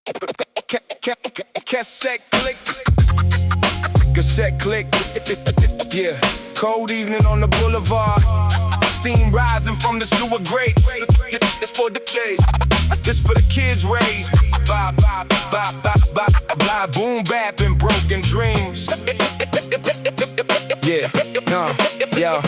Cassette click, cassette click. Yeah, cold evening on the boulevard. Steam rising from the sewer grates. This for the days, this for the kids raised by boom bap and broken dreams. Yeah, yo.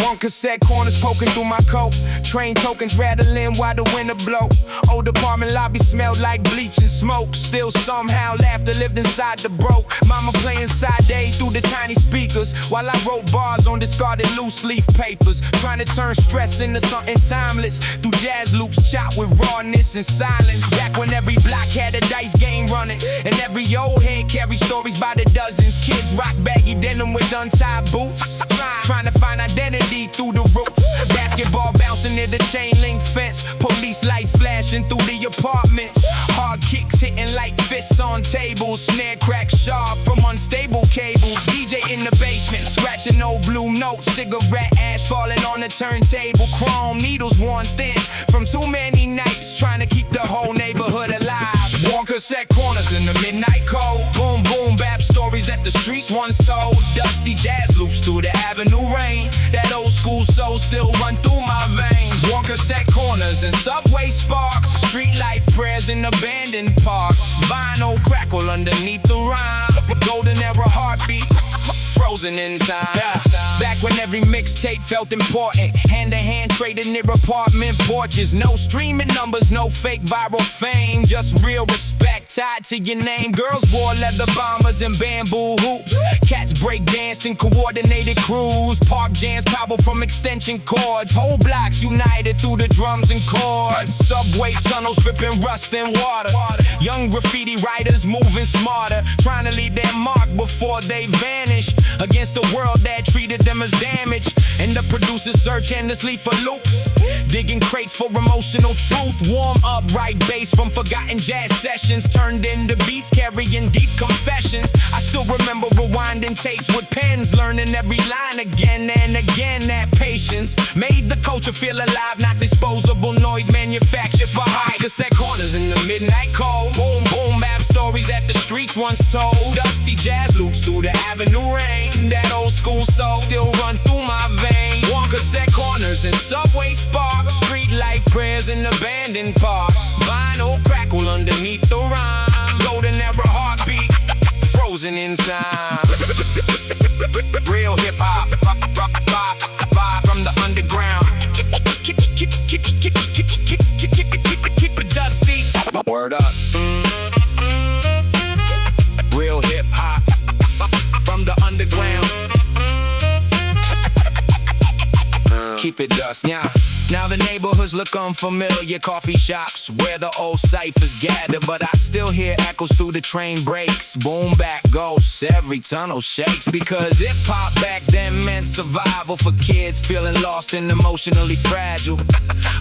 One cassette corners poking through my coat. Train tokens rattling while the window blow. Old apartment lobby smelled like bleach and smoke. Still somehow laughter lived inside the broke. Mama playing side A through the tiny speakers while I wrote bars on discarded loose leaf papers. Trying to turn stress into something timeless through jazz loops chopped with rawness and silence. Back when every block had a dice game running, and every old head carried stories by the dozens. Kids rock baggy denim with untied boots, trying to find identity through the roots. Basketball bouncing near the chain link fence. Police lights flashing through the apartments. Hard kicks hitting like fists on tables. Snare crack sharp from unstable cables. DJ in the basement scratching old blue notes. Cigarette ash falling on the turntable. Chrome needles worn thin from too many nights trying to keep the whole neighborhood alive. Worn cassette corners in the midnight cold. Boom boom bap stories that the streets once told. Dusty jazz loops through the avenue rain. That old school soul still run through my veins. Worn cassette corners and subway sparks. Street light prayers in abandoned parks. Vinyl crackle underneath the rhyme. Golden era heartbeat frozen in time. Back when every mixtape felt important. Hand to hand trading near apartment porches. No streaming numbers, no fake viral fame. Just real respect tied to your name. Girls wore leather bombers and bamboo hoops. Cats break danced in coordinated crews. Park jams power from extension cords. Whole blocks united through the drums and chords. Subway tunnels dripping rust and water. Young graffiti writers moving smarter, trying to leave their mark before they vanish. Against the world that treated them as damage. And the producers search endlessly for loops, digging crates for emotional truth. Warm up right bass from forgotten jazz sessions turned into beats carrying deep confessions. I still remember rewinding tapes with pens, learning every line again and again. That patience made the culture feel alive, not disposable noise manufactured for high. Cassette corners in the midnight cold. Boom boom bap stories that the streets once told. Dusty jazz loops through the avenue rain. That old school soul still run through my veins. One cassette corners and subway sparks. Street light prayers in abandoned parks. Vinyl crackle underneath the rhyme. Golden era heartbeat frozen in time. Real hip hop from the underground. Keep it dusty. Word up. Real hip hop from the underground. Keep it dusty. Now the neighborhoods look unfamiliar. Coffee shops where the old ciphers gather, but I still hear echoes through the train brakes. Boom back ghosts, every tunnel shakes. Because hip-hop back then meant survival for kids feeling lost and emotionally fragile.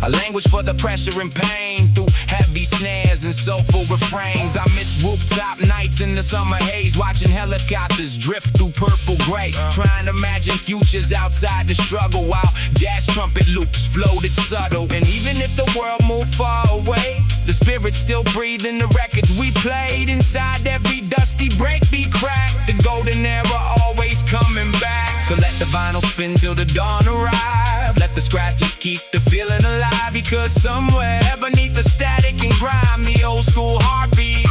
A language for the pressure and pain through heavy snares and soulful refrains. I miss rooftop nights in the summer haze, watching helicopters drift through purple gray, trying to imagine futures outside the struggle while jazz trumpet loops floated subtle. And even if the world moved far away, the spirit still breathed in the records we played. Inside every dusty breakbeat crack, the golden era always coming back. So let the vinyl spin till the dawn arrive. Let the scratches keep the feeling alive. Because somewhere beneath the static and grime, the old school heartbeat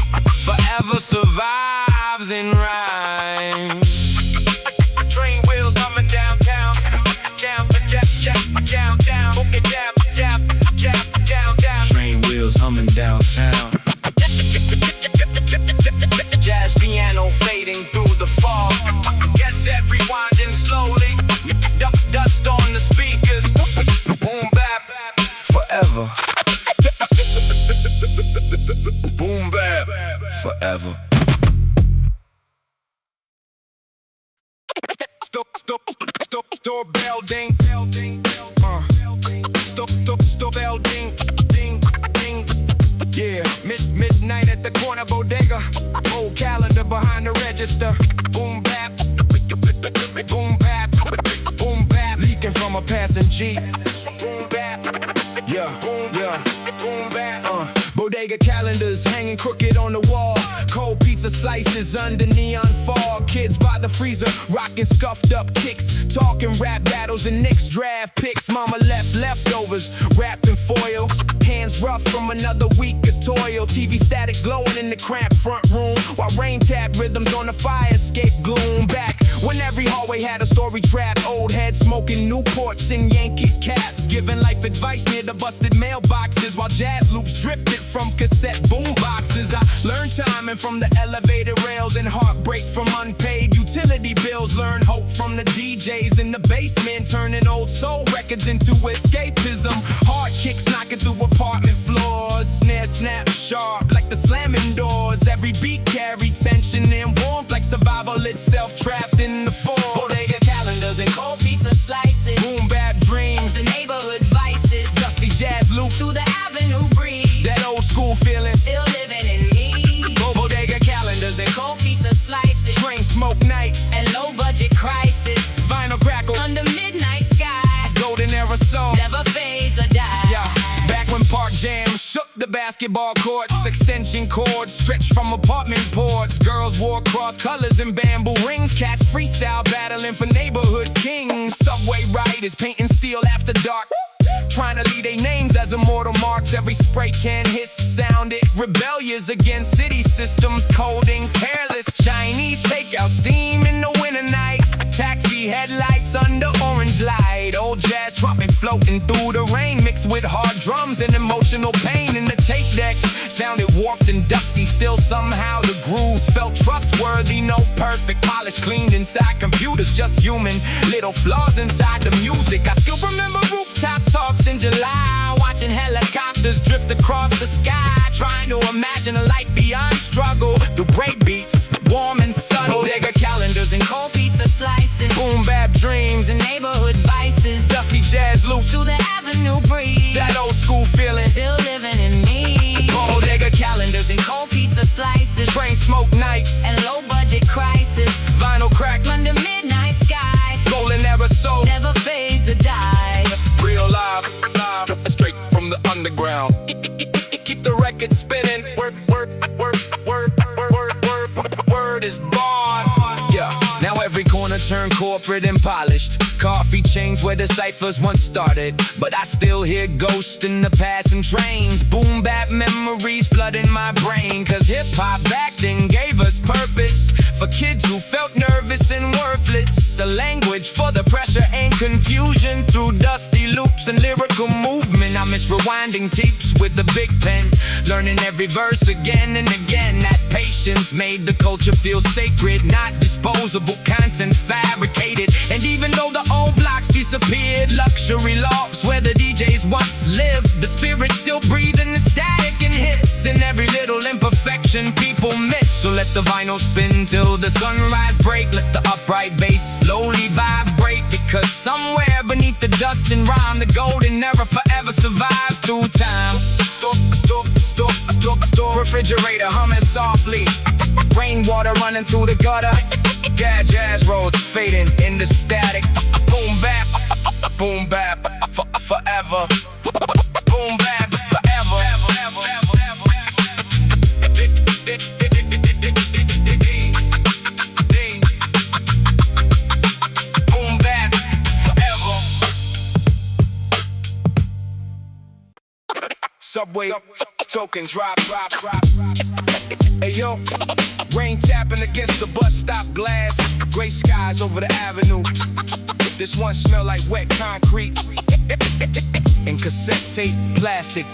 forever survives in rhyme. Train wheels humming downtown, down, down, okay, down. Train wheels humming downtown. Jazz piano fading through the fog. Guess every winding slowly. Dust on the speakers. Boom bap forever. Boom bap forever. Doorbell ding. Doorbell ding. Ding. Ding. Yeah. Midnight at the corner bodega. Old calendar behind the register. Boom bap. Boom bap. Boom bap. Leaking from a passing Jeep. Boom bap. Yeah. Bodega calendars hanging crooked bucket on the wall. Cold pizza slices under neon fog. Kids by the freezer, rocking scuffed up kicks. Talking rap battles and Knicks draft picks. Mama left leftovers, wrapped in foil. Hands rough from another week of toil. TV static glowing in the cramped front room, while rain tap rhythms on the fire escape gloom. Back when every hallway had a story trap. Old heads smoking Newports in Yankees caps, giving life advice near the busted mailboxes, while jazz loops drifted from cassette boom boxes. I learned timing from the elevator rails and heartbreak from unpaid utility bills. Learned hope from the DJs in the basement, turning old soul records into escapism. Hard kicks knocking through apartment floors. Snare snap sharp like the slamming doors. Every beat carried tension and warmth like survival itself, trapped in the fall. Bodega calendars and cold pizza slices. Boom bap dreams, The neighborhood vices. dusty jazz loop Through the avenue breeze. that old school feeling. Still living in me. Bodega calendars and Cold pizza slices. train smoke nights. And low budget crisis. Vinyl crackle, Under midnight skies. golden era soul. Never fades or dies. Yeah, back when park jams shook the basketball courts. Extension cords stretched from apartment ports. Girls wore cross colors and bamboo rings. Cats freestyle battling for neighborhood kings. Subway riders painting steel after dark, trying to leave their names as immortal marks. Every spray can hiss sounded rebellious against city systems. Cold and careless Chinese takeout steam in the winter night. Taxi headlights under orange light. Old jazz trumpet floating through the rain, mixed with hard drums and emotional pain. In the tape decks sounded warped and dusty. Still somehow the grooves felt trustworthy. No perfect polish cleaned inside computers, just human little flaws inside the music. I still remember rooftop talks in July, watching helicopters drift across the sky, trying to imagine a light beyond struggle. The break beats, warm and subtle. Bodega calendars and Cold pizza slices. boom bap dreams And neighborhood vices. dusty jazz loops, Through the avenue breeze. that old school feeling. Still living in me. Bodega calendars and Cold pizza slices. train smoke nights. And low budget crisis. Vinyl crack, Under midnight skies. golden era soul. Never fades or dies. Real live, straight from the underground. Keep the record spinning. Word is born. Yeah, now every corner turned corporate and polished. Coffee chains where the ciphers once started, but I still hear ghosts in the passing trains. Boom bap memories flooding my brain, cause hip-hop back then gave us purpose. For kids who felt nervous and worthless, a language for the pressure and confusion. Through dusty loops and lyrical movement, I miss rewinding tapes with the big pen, learning every verse again and again. That patience made the culture feel sacred, not disposable content fabricated. And even though the old blocks disappeared, luxury lofts where the DJs once lived, the spirit still breathed in the static and hits, and every little imperfection people miss. So let the vinyl spin till the sunrise break. Let the upright bass slowly vibrate, because somewhere beneath the dust and rhyme, the golden era forever survives through time. Refrigerator humming softly, rainwater running through the gutter. Jazz roads fading in the static. Boom bap, forever. Boom bap, forever. Boom bap, forever. Subway token drop. Hey yo, rain tapping against the bus stop glass. Gray skies over the avenue. This one smell like wet concrete and cassette tape, plastic.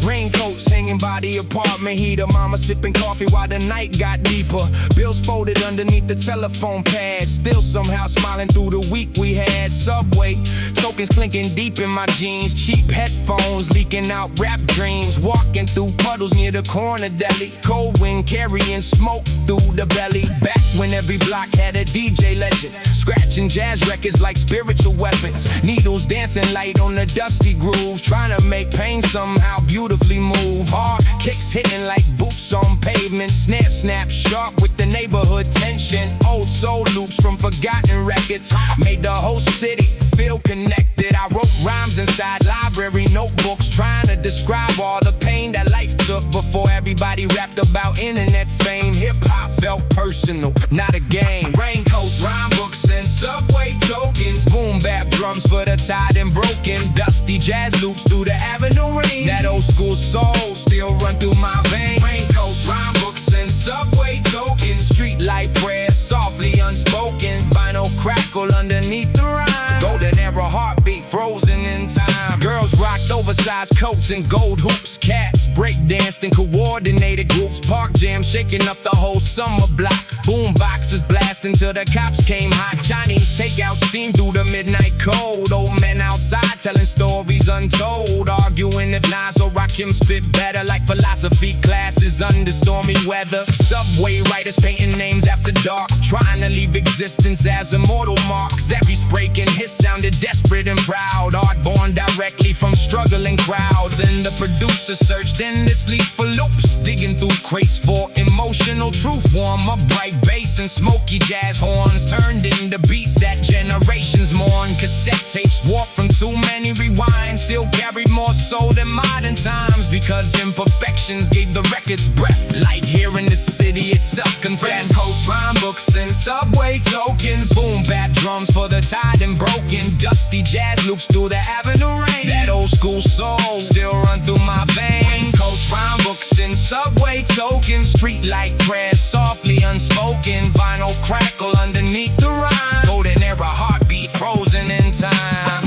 Raincoats hanging by the apartment heater. Mama sipping coffee while the night got deeper. Bills folded underneath the telephone pad. Still somehow smiling through the week we had. Subway tokens clinking deep in my jeans. Cheap headphones leaking out rap dreams. Walking through puddles near the corner deli. Cold wind carrying smoke through the belly. Back when every block had a DJ legend, scratching jazz records like spiritual weapons. Needles dancing light on the dusty grooves, trying to make pain somehow beautifully move. Hard kicks hitting like boots loops on pavement, snare snap sharp with the neighborhood tension. Old soul loops from forgotten records made the whole city feel connected. I wrote rhymes inside library notebooks, trying to describe all the pain that life took before everybody rapped about internet fame. Hip-hop felt personal, not a game. Raincoats, rhyme books, and subway tokens. Boom bap drums for the tired and broken. Dusty jazz loops through the avenue ring. That old school soul still run through my veins. Raincoats, rhyme books, and subway tokens. Street light prayers, softly unspoken. Vinyl crackle underneath the rhyme. Golden era heartbeat frozen in time. Girls rocked oversized coats and gold hoops. Cats break danced in coordinated groups. Park jam shaking up the whole summer block. Boom boxes blasting till the cops came hot. Chinese takeout steam through the midnight cold. Old men outside telling stories untold, arguing if Nas or Rakim spit better, like philosophy classes under stormy weather. Subway writers painting names after dark, trying to leave existence as immortal marks. Every spray can hiss sounded desperate and proud. Art born directly from struggling crowds, and the producer searched endlessly for loops, digging through crates for emotional truth. Warm up bright bass and smoky jazz horns turned into beats that generations mourn. Cassette tapes warped from too many rewinds, still carried more soul than modern times, because imperfections gave the records breath. Like here in the city itself confessed. Coast rhyme books and subway tokens. Boom bap drums for the tired and broken. Dusty jazz loops through the avenue rain. That old school soul still run through my veins. Coast rhyme books and subway tokens. Street light prayers softly unspoken. Vinyl crackle underneath the rhyme. Golden era heartbeat frozen in time.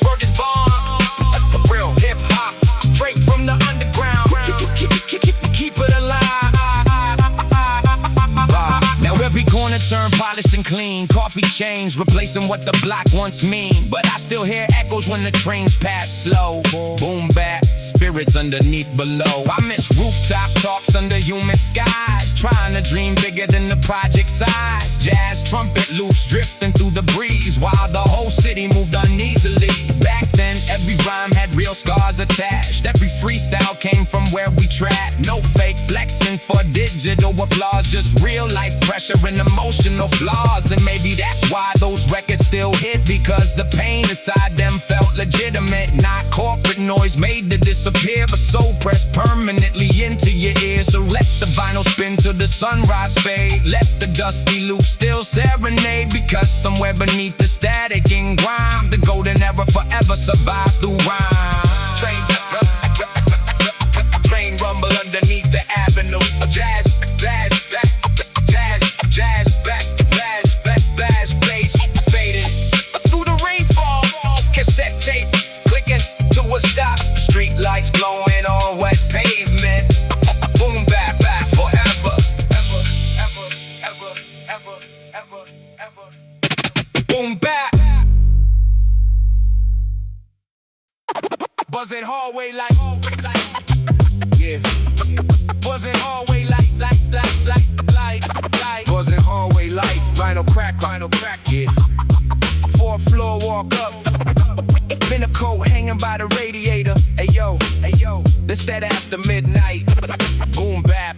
Word is born, real hip hop, straight from the underground. Keep it alive. Now every corner turned polished and clean. Coffee chains replacing what the block once mean. But I still hear echoes when the trains pass slow. Boom bap, spirits underneath below. I miss rooftop talks under human skies, trying to dream bigger than the project size. Jazz trumpet loops drifting through the breeze, while the whole city moved uneasily. Back then every rhyme had real scars attached. Every freestyle came from where we trapped. No fake flexing for digital applause, just real life pressure and emotional flaws. And maybe that's why those records still hit, because the pain inside them felt legitimate. Not corporate noise made to disappear, but soul pressed permanently into your ears. So let the vinyl spin till the sunrise fade. Let the dusty loop still serenade, because somewhere beneath the static and grime, the golden era forever survive through rhyme. Train rumble underneath the avenue. Jazz, jazz, bass, fading through the rainfall. Cassette tape clicking to a stop. Street lights glowing on wet pavement. Boom bap forever. Ever. Boom bap. Buzzing hallway like yeah. Buzzing hallway like. Buzzing hallway like vinyl crack, yeah. Fourth floor walk up. In a coat hanging by the radiator. Hey yo, this that after midnight. Boom bap.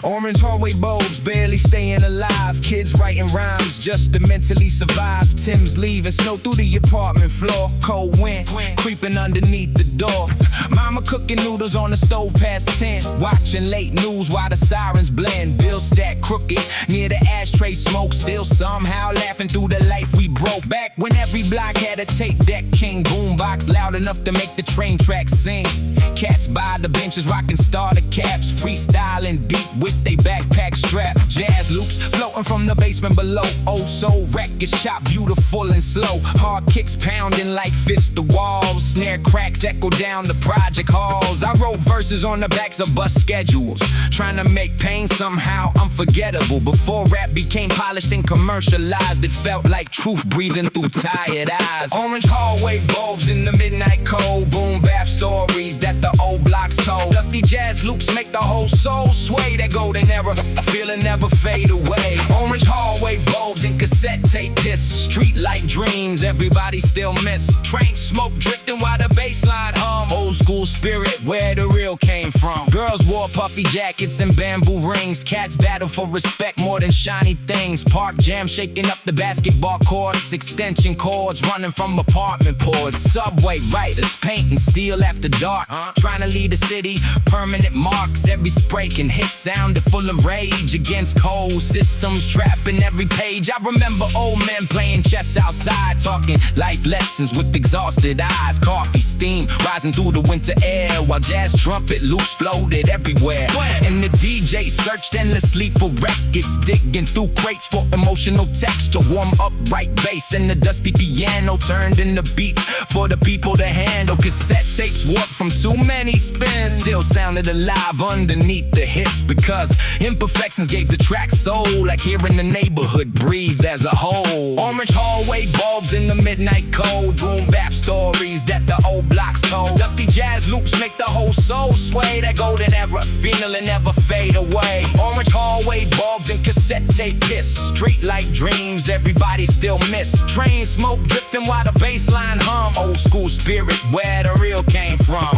Orange hallway bulbs barely staying alive. Kids writing rhymes just to mentally survive. Tim's leaving snow through the apartment floor. Cold wind creeping underneath the door. Mama cooking noodles on the stove past 10. Watching late news while the sirens blend. Bill stacked crooked near the ashtray smoke. Still somehow laughing through the life we broke. Back when every block had a tape deck king. Boombox loud enough to make the train tracks sing. Cats by the benches rocking starter caps. Freestyling deep with they backpack strap. Jazz loops floating from the basement below. Old soul records chopped beautiful and slow. Hard kicks pounding like fists to walls. Snare cracks echo down the project halls. I wrote verses on the backs of bus schedules, trying to make pain somehow unforgettable. Before rap became polished and commercialized, it felt like truth breathing through tired eyes. Orange hallway bulbs in the midnight cold. Boom bap stories that the old blocks told. Dusty jazz loops make the whole soul sway. That golden era, a feeling never fade away. Orange hallway bulbs and cassette tape discs. Street light dreams everybody still miss. Train smoke drifting while the bass line hum. Old school spirit, where the real came from. Girls wore puffy jackets and bamboo rings. Cats battle for respect more than shiny things. Park jam shaking up the basketball courts. Extension cords running from apartment boards. Subway riders painting steel after dark. Trying to lead the city, permanent marks. Every spray can hit sounded full of rage against cold systems trapping every page. I remember old men playing chess outside, talking life lessons with exhausted eyes. Coffee steam rising through the winter air, while jazz trumpet loose floated everywhere. And the DJ searched endlessly for records, digging through crates for emotional texture. Warm upright bass and the dusty piano turned into beats for the people to handle. Cassette tapes warped from too many spins, still sounded alive underneath the hiss, because imperfections gave the track soul, like hearing the neighborhood breathe as a whole. Orange hallway bulbs in the midnight cold, boom bap stories that the old blocks told. Dusty jazz loops make the whole soul sway, that golden era feeling never fade away. Orange hallway bulbs and cassette tape kiss, street light dreams everybody still miss. Train smoke drifting while the bass line hum. Old school spirit, where the real came from.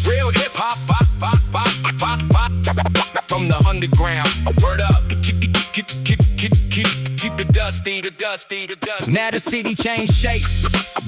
Real hip hop, pop, pop, pop, pop, pop, from the underground. Word up, keep the dusty, the dusty, the dusty. Now the city changed shape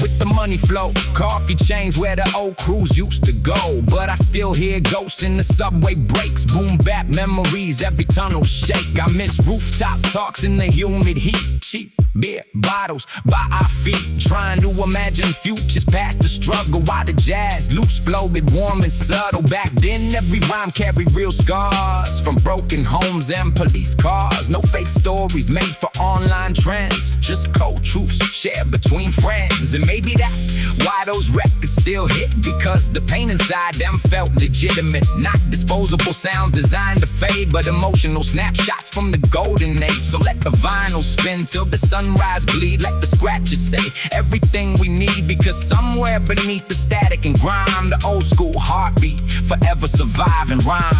with the money flow. Coffee chains where the old crews used to go, but I still hear ghosts in the subway breaks. Boom bap memories, every tunnel shake. I miss rooftop talks in the humid heat. Cheap beer bottles by our feet, trying to imagine futures past the struggle, while the jazz loose floated warm and subtle. Back then every rhyme carried real scars, from broken homes and police cars. No fake stories made for online trends, just cold truths shared between friends. And maybe that's why those records still hit, because the pain inside them felt legitimate. Not disposable sounds designed to fade, but emotional snapshots from the golden age. So let the vinyl spin till the sunrise bleed, like the scratches say everything we need, because somewhere beneath the static and grime, the old school heartbeat forever survive and rhyme.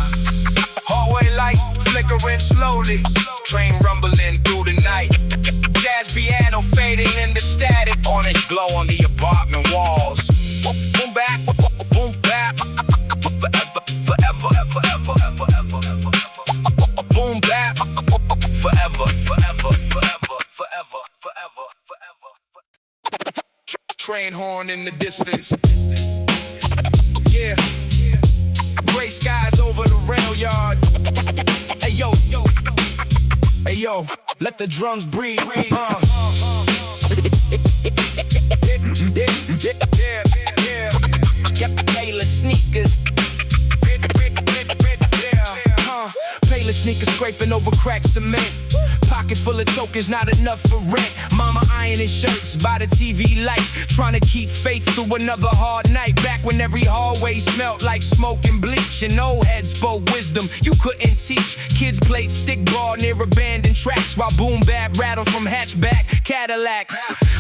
Hallway light flickering slowly, train rumbling through the night. Jazz piano fading into static, orange glow on the apartment walls. Boom back, boom back, forever, forever, forever, forever, forever. Boom back, forever, forever, forever, forever, forever, forever. Train horn in the distance. Yeah. Gray skies over the rail yard. Hey yo, hey yo, let the drums breathe. Payless sneakers. Payless sneakers scraping over cracked cement. Pocket full of tokens, not enough for rent. Mama ironing shirts by the TV light, trying to keep faith through another hard night. Back when every hallway smelled like smoke and bleach, and old heads spoke wisdom you couldn't teach. Kids played stickball near abandoned tracks, while boom bap rattled from hatchback Cadillacs.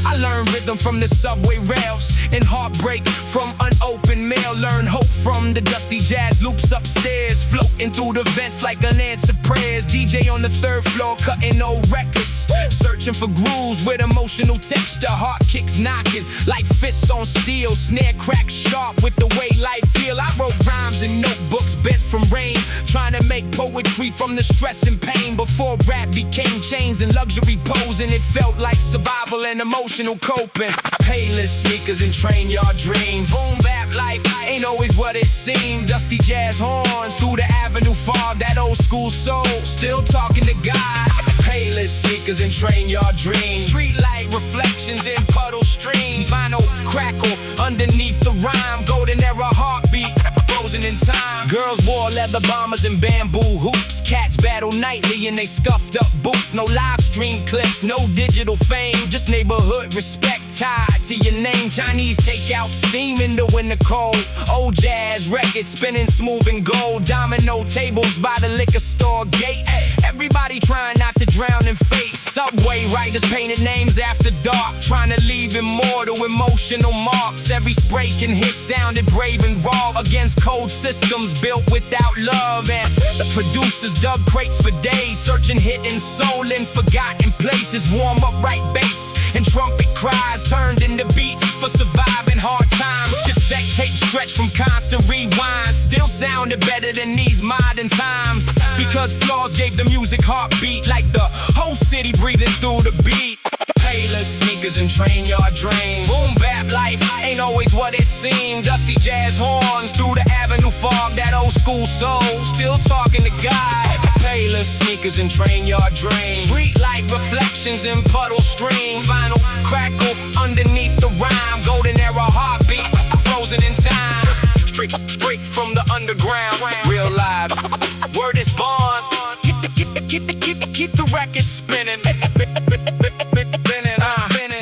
I learned rhythm from the subway rails, and heartbreak from unopened mail. Learned hope from the dusty jazz loops upstairs, floating through the vents like unanswered prayers. DJ on the third floor cutting old records, searching for grooves with emotional texture. Heart kicks knocking like fists on steel, snare crack sharp with the way life feel. I wrote rhymes in notebooks bent from rain, trying to make poetry from the stress and pain. Before rap became chains and luxury posing, it felt like survival and emotional coping. Payless sneakers and train yard dreams. Boom bap life ain't always what it seemed. Dusty jazz horns through the avenue fog, that old school soul still talking to God. Payless sneakers and train yard dreams. Street light reflections in puddle streams. Vinyl crackle underneath the rhyme. Golden era heartbeat frozen in time. Girls wore leather bombers and bamboo hoops. Cats battle nightly in they scuffed up boots. No live stream clips, no digital fame, just neighborhood respect tied to your name. Chinese takeout steaming the winter cold. Old jazz records spinning smooth and gold. Domino tables by the liquor store gate. Everybody trying not to drown in fate. Subway riders painted names after dark, trying to leave immortal emotional marks. Every spray can hit sounded brave and raw against cold systems built without love. And the producers dug crates for days, searching hidden soul in forgotten places. Warm up right bass and trumpet cries turned into beats for surviving hard times. cassette tape stretch from constant rewind. Still sounded better than these modern times, because flaws gave the music heartbeat, like the whole city breathing through the beat. Payless sneakers and train yard dreams. Boom bap life ain't always what it seemed. Dusty jazz horns through the avenue fog. That old school soul still talking to God. Payless sneakers and train yard dreams. Street light reflections in puddle streams. Vinyl crackle underneath the rhyme. Golden era heartbeat frozen in time. Straight from the underground. Real live. Word is born. Keep the record spinning.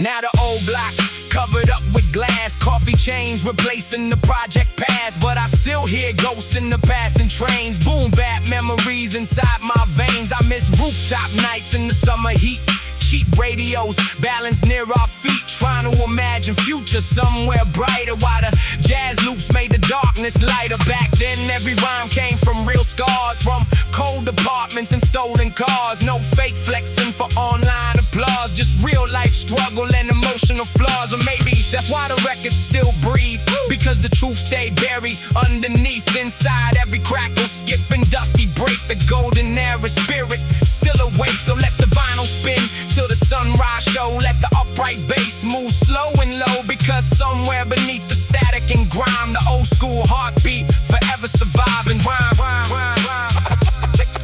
Now the old blocks covered up with glass, coffee chains replacing the project past. But I still hear ghosts in the passing trains. Boom bap memories inside my veins. I miss rooftop nights in the summer heat. Cheap radios balanced near our feet, trying to imagine future somewhere brighter, while the jazz loops made the darkness lighter. Back then every rhyme came from real scars, from cold apartments and stolen cars. No fake flexing for online applause, just real life struggle and emotional flaws. Or maybe that's why the records still breathe, because the truth stayed buried underneath. Inside every crackle, skip and dusty break. The golden era spirit still awake, so let the vinyl spin till the sunrise show. Let the upright bass move slow and low, because somewhere beneath the static and grime, the old school heartbeat forever surviving. Rhyme, rhyme, rhyme, rhyme.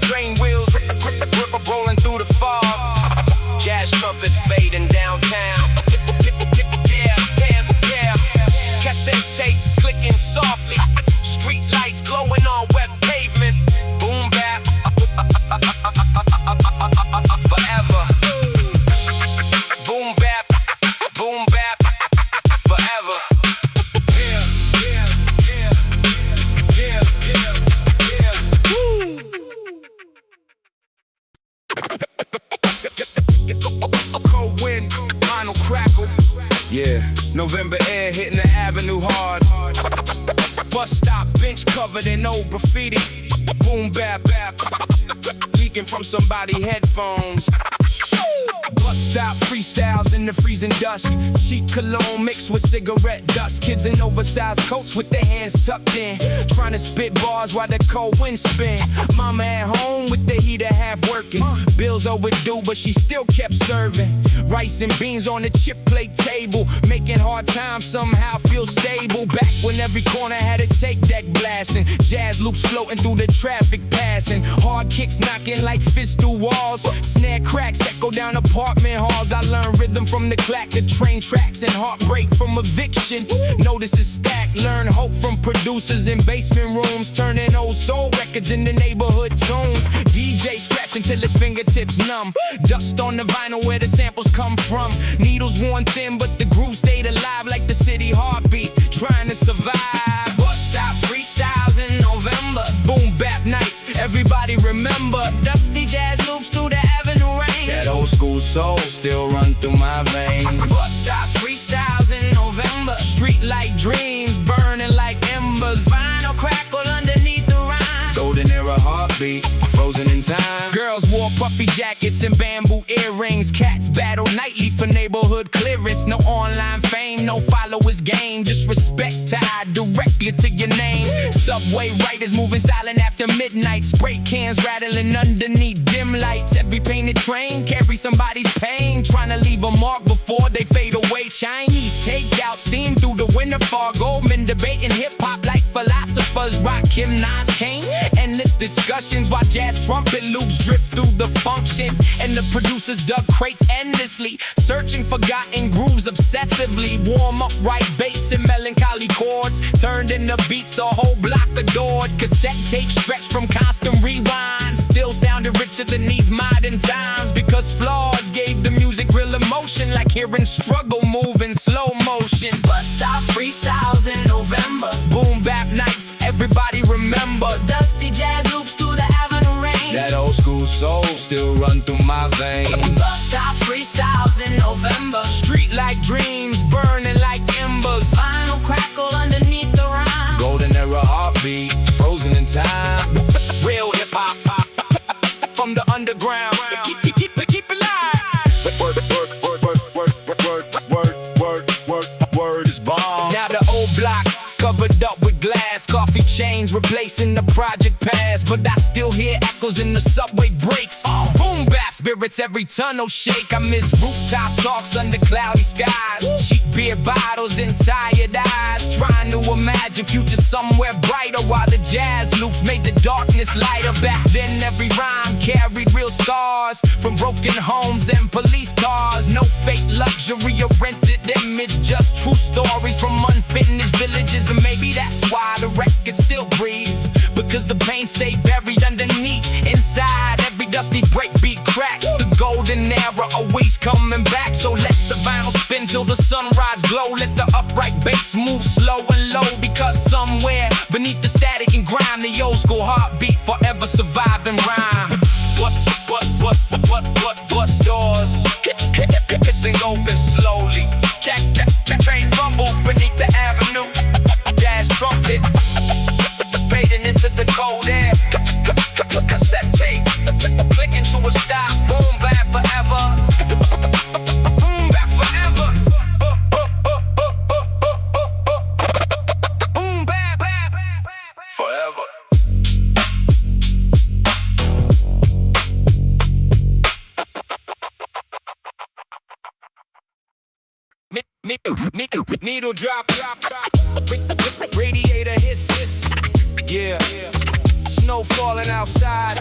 Train wheels rolling through the fog. Jazz trumpet fading downtown. Yeah, yeah, yeah. Cassette tape clicking softly. Street lights glowing on wet pavement. Boom bap forever. Boom bap forever. Yeah, yeah, yeah, yeah, yeah, yeah. Cold wind, vinyl crackle. Yeah, November air hitting the avenue hard. Bus stop bench covered in old graffiti. Boom bap leaking from somebody's headphones. Bus stop freestyles in the freezing dusk. Cheap cologne mixed with cigarette dust. Kids in oversized coats with their hands tucked in, trying to spit bars while the cold wind spin. Mama at home with the heater half working. Bills overdue but she still kept serving. Rice and beans on the chip plate table, making hard times somehow feel stable. Back when every corner had a tape deck blasting. Jazz loops floating through the traffic passing. Hard kicks knocking like fists through walls. Snare cracks echo down apartment halls. I learned rhythm from the clack of train tracks, and heartbreak from eviction. Notices stacked, learn hope from producers in basement rooms, turning old soul records into neighborhood tunes. DJ scratching till his fingertips numb. Dust on the vinyl where the samples come from. Needles worn thin but the groove stayed alive, like the city heartbeat trying to survive. Bus stop freestyles in November. Boom bap nights, everybody remember. Dusty jazz loops through the avenue rain. That old school soul still run through my veins. Bus stop freestyles in November. Street light dreams burning like embers. Vinyl crackle underneath the rhyme. Golden era heartbeat frozen in time. Girls wore puffy jackets and bamboo earrings. Cats battle nightly for neighborhood clearance. No online fame, no followers gain. Just respect tied directly to your name. Subway riders moving silent after midnight. Spray cans rattling underneath dim lights. Every painted train carries somebody's pain, trying to leave a mark before they fade away. Chinese takeout steam through the winter fog. Goldman debating hip-hop like philosophers. Rock Kim Nas Kane. Endless discussions while jazz trumpet loops drift through the function. And the producers dug crates endlessly, searching forgotten grooves obsessively. Warm up right bass and melancholy chords turned into beats a whole block adored. Cassette tape stretched from constant rewind, still sounded richer than these modern times, because flaws gave the music real emotion, like hearing struggle move in slow motion. Bus stop freestyles in November. Boom bap nights, everybody remember. Dusty jazz loops through the avenue rain. That old school soul still run through my veins. Bus stop freestyles in November. Street like dreams burning like embers. Vinyl crackle underneath the rhyme. Golden era heartbeat frozen in time. Real hip hop from the underground. Keep it live. Word is bomb. Now the old blocks glass. Coffee chains replacing the project past, but I still hear echoes in the subway breaks. Boom bap spirits, every tunnel shake. I miss rooftop talks under cloudy skies, cheap beer bottles and tired eyes, trying to imagine future somewhere brighter while the jazz loops made the darkness lighter. Back then every rhyme carried real scars from broken homes and police cars. No fake luxury or rented image, just true stories from unfinished villages. And maybe that's why the record still breathe, because the pain stayed buried underneath. Inside every dusty breakbeat crack, the golden era always coming back. So let the vinyl spin till the sunrise glow. Let the upright bass move slow and low, because somewhere beneath the static and grime, the old school heartbeat forever survive and rhyme. Bust doors, hissing open slowly. Jack, train rumble beneath the avenue. Jazz trumpet fading into the cold air. Cassette tape clicking to a stop. Boom bap forever. Boom bap forever. Boom bap forever. Needle drop, radiator hiss. Yeah, snow falling outside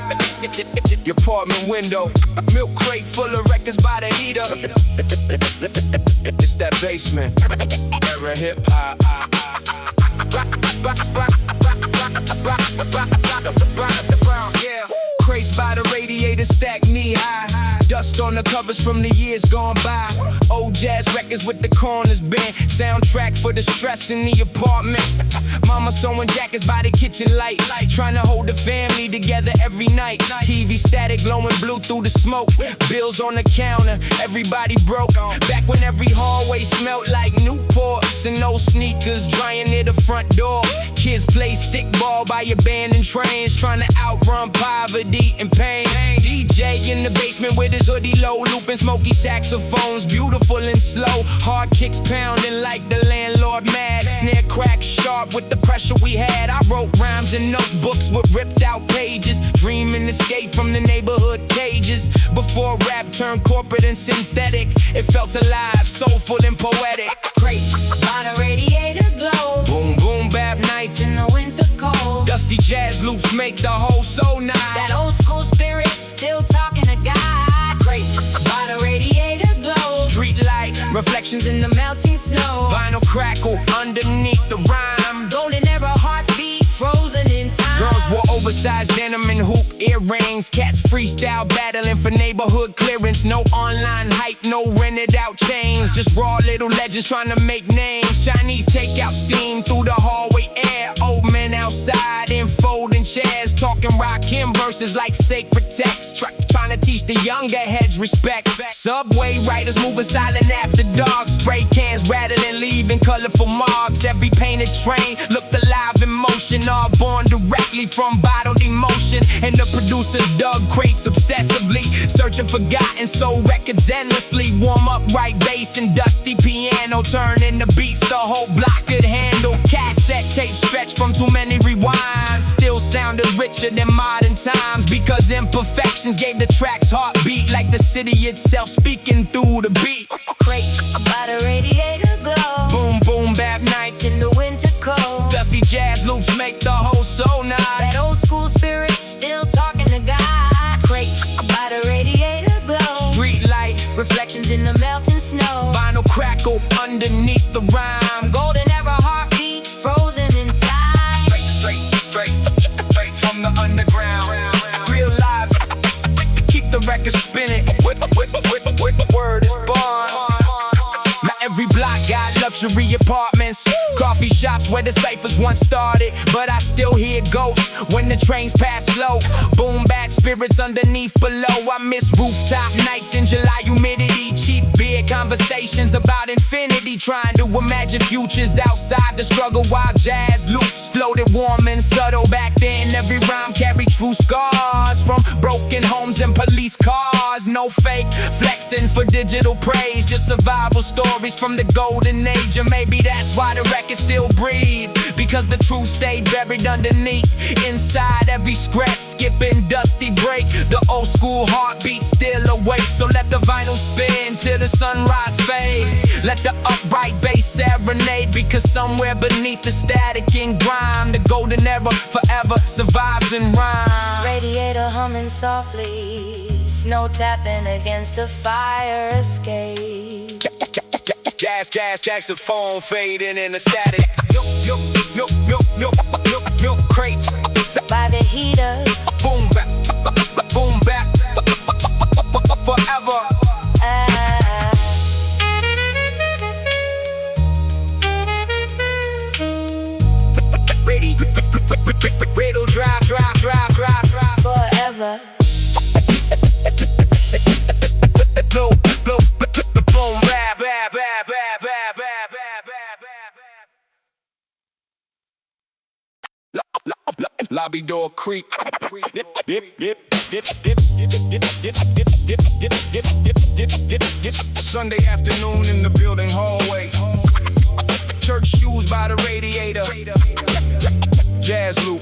your apartment window. Milk crate full of records by the heater. It's that basement era hip hop. Yeah, crates by the radiator stack knee high. Dust on the covers from the years gone by. Old jazz records with the corners bent. Soundtrack for the stress in the apartment. Mama sewing jackets by the kitchen light, trying to hold the family together every night. TV static glowing blue through the smoke. Bills on the counter, everybody broke. Back when every hallway smelled like Newports, and no sneakers drying near the front door. Kids play stickball by abandoned trains, trying to outrun poverty and pain. DJ in the basement with his hoodie low, looping smoky saxophones, beautiful and slow. Hard kicks pounding like the landlord mad. Snare crack sharp with the pressure we had. I wrote rhymes in notebooks with ripped out pages, dreaming escape from the neighborhood cages. Before rap turned corporate and synthetic, it felt alive, soulful and poetic. Crates by the radiator glow. Boom boom bap nights In the winter cold, dusty jazz loops make the whole soul night. that old school spirit still talking to God. Crates by the radiator glow. Street light, Reflections in the melting snow. vinyl crackle underneath the rhyme. Golden era heartbeat frozen in time. Girls wore oversized denim and hoop earrings. Cats freestyle battling for neighborhood clearance. No online hype, no rented out chains. Just raw little legends trying to make names. Chinese takeout steam through the hallway air. Old men outside in folding chairs, talking Rakim verses like sacred text. Trying to teach the younger heads respect. Subway riders moving silent after dark. Spray cans rattling, leaving colorful marks. Every painted train looked alive in motion, all born directly from bottled emotion. And the producers dug crates obsessively, searching forgotten soul records endlessly. Warm up right bass and dusty piano, turning the beats the whole block could handle. Cassette tape stretched from too many rewinds, still sounded richer than modern times, because imperfections gave the tracks heartbeat, like the city itself speaking through the beat. Crates by the radiator glow. Boom boom bap nights, In the winter cold, dusty jazz loops make the whole soul night. that old school spirit still talking to God. Crates by the radiator glow. Street light, Reflections in the melting snow. vinyl crackle underneath the rhyme. Golden era heartbeat frozen in time. Straight from the underground. Real live, keep the record spinning. Word is born. Now every block got luxury apartments, coffee shops where the ciphers once started. But I still hear ghosts when the trains pass slow. Boom bap spirits underneath below. I miss rooftop nights in July humidity, cheap beer conversations about infinity, trying to imagine futures outside the struggle while jazz loops flow loaded, warm and subtle. Back then every rhyme carried true scars from broken homes and police cars. No fake flexing for digital praise, just survival stories from the golden age. And maybe that's why the record still breathe, because the truth stayed buried underneath. Inside every scratch, skipping dusty break, the old school heartbeat still awake. So let the vinyl spin till the sunrise fade. Let the upright bass serenade, because somewhere beneath the static and grime, the golden era forever survives in rhyme. Radiator humming softly, snow tapping against the fire escape. Jazz, saxophone fading in the static. Milk crates By the heater, boom back, forever. Riddle drive forever. Boom, rap. Lobby door creak. Sunday afternoon in the building hallway. Church shoes by the radiator. Jazz loop.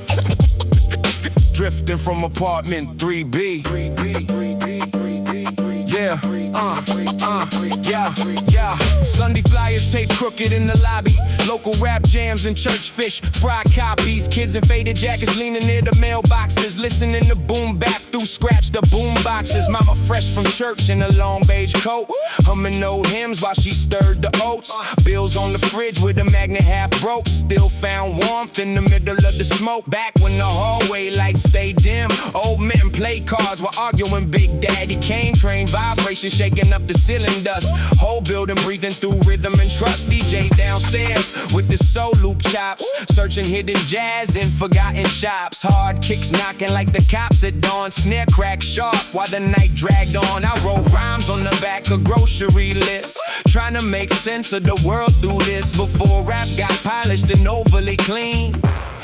Drifting from apartment 3B. Yeah, yeah. Sunday flyers tape crooked in the lobby. Local rap jams and church fish, fried copies. Kids in faded jackets leaning near the mailboxes, listening to boom bap through scratch the boom boxes. Mama fresh from church in a long beige coat, humming old hymns while she stirred the oats. Bills on the fridge with the magnet half broke, still found warmth in the middle of the smoke. Back when the hallway lights stayed dim, old men played cards while arguing. Big Daddy Kane train vibration shaking up the ceiling dust. Whole building breathing through rhythm and trust. DJ downstairs with the soul loop chops, searching hidden jazz in forgotten shops. Hard kicks knocking like the cops at dawn. Snare crack sharp while the night dragged on. I wrote rhymes on the back of grocery lists, trying to make sense of the world through this. Before rap got polished and overly clean,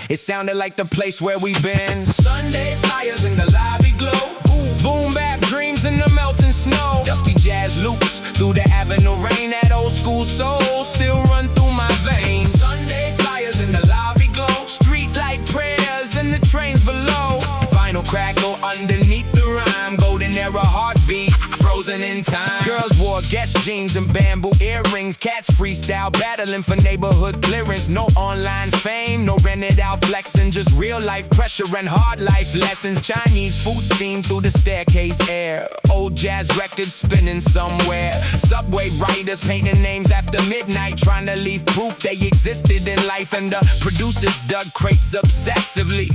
it sounded like the place where we've been. Sunday flyers in the lobby glow, boom bap dreams in the melting snow. Dusty jazz loops through the avenue rain. That old school soul still run through my veins. Sunday flyers in the lobby glow, street light prayers in the trains below. Vinyl crackle underneath the rhyme, golden era heartbeat frozen in time. Girls wore Guess jeans and bamboo earrings. Cats freestyle battling for neighborhood clearance. No online fame, no rented out flexing, just real life pressure and hard life lessons. Chinese food steamed through the staircase air, old jazz records spinning somewhere. Subway riders painting names after midnight, trying to leave proof they existed in life. And the producers dug crates obsessively,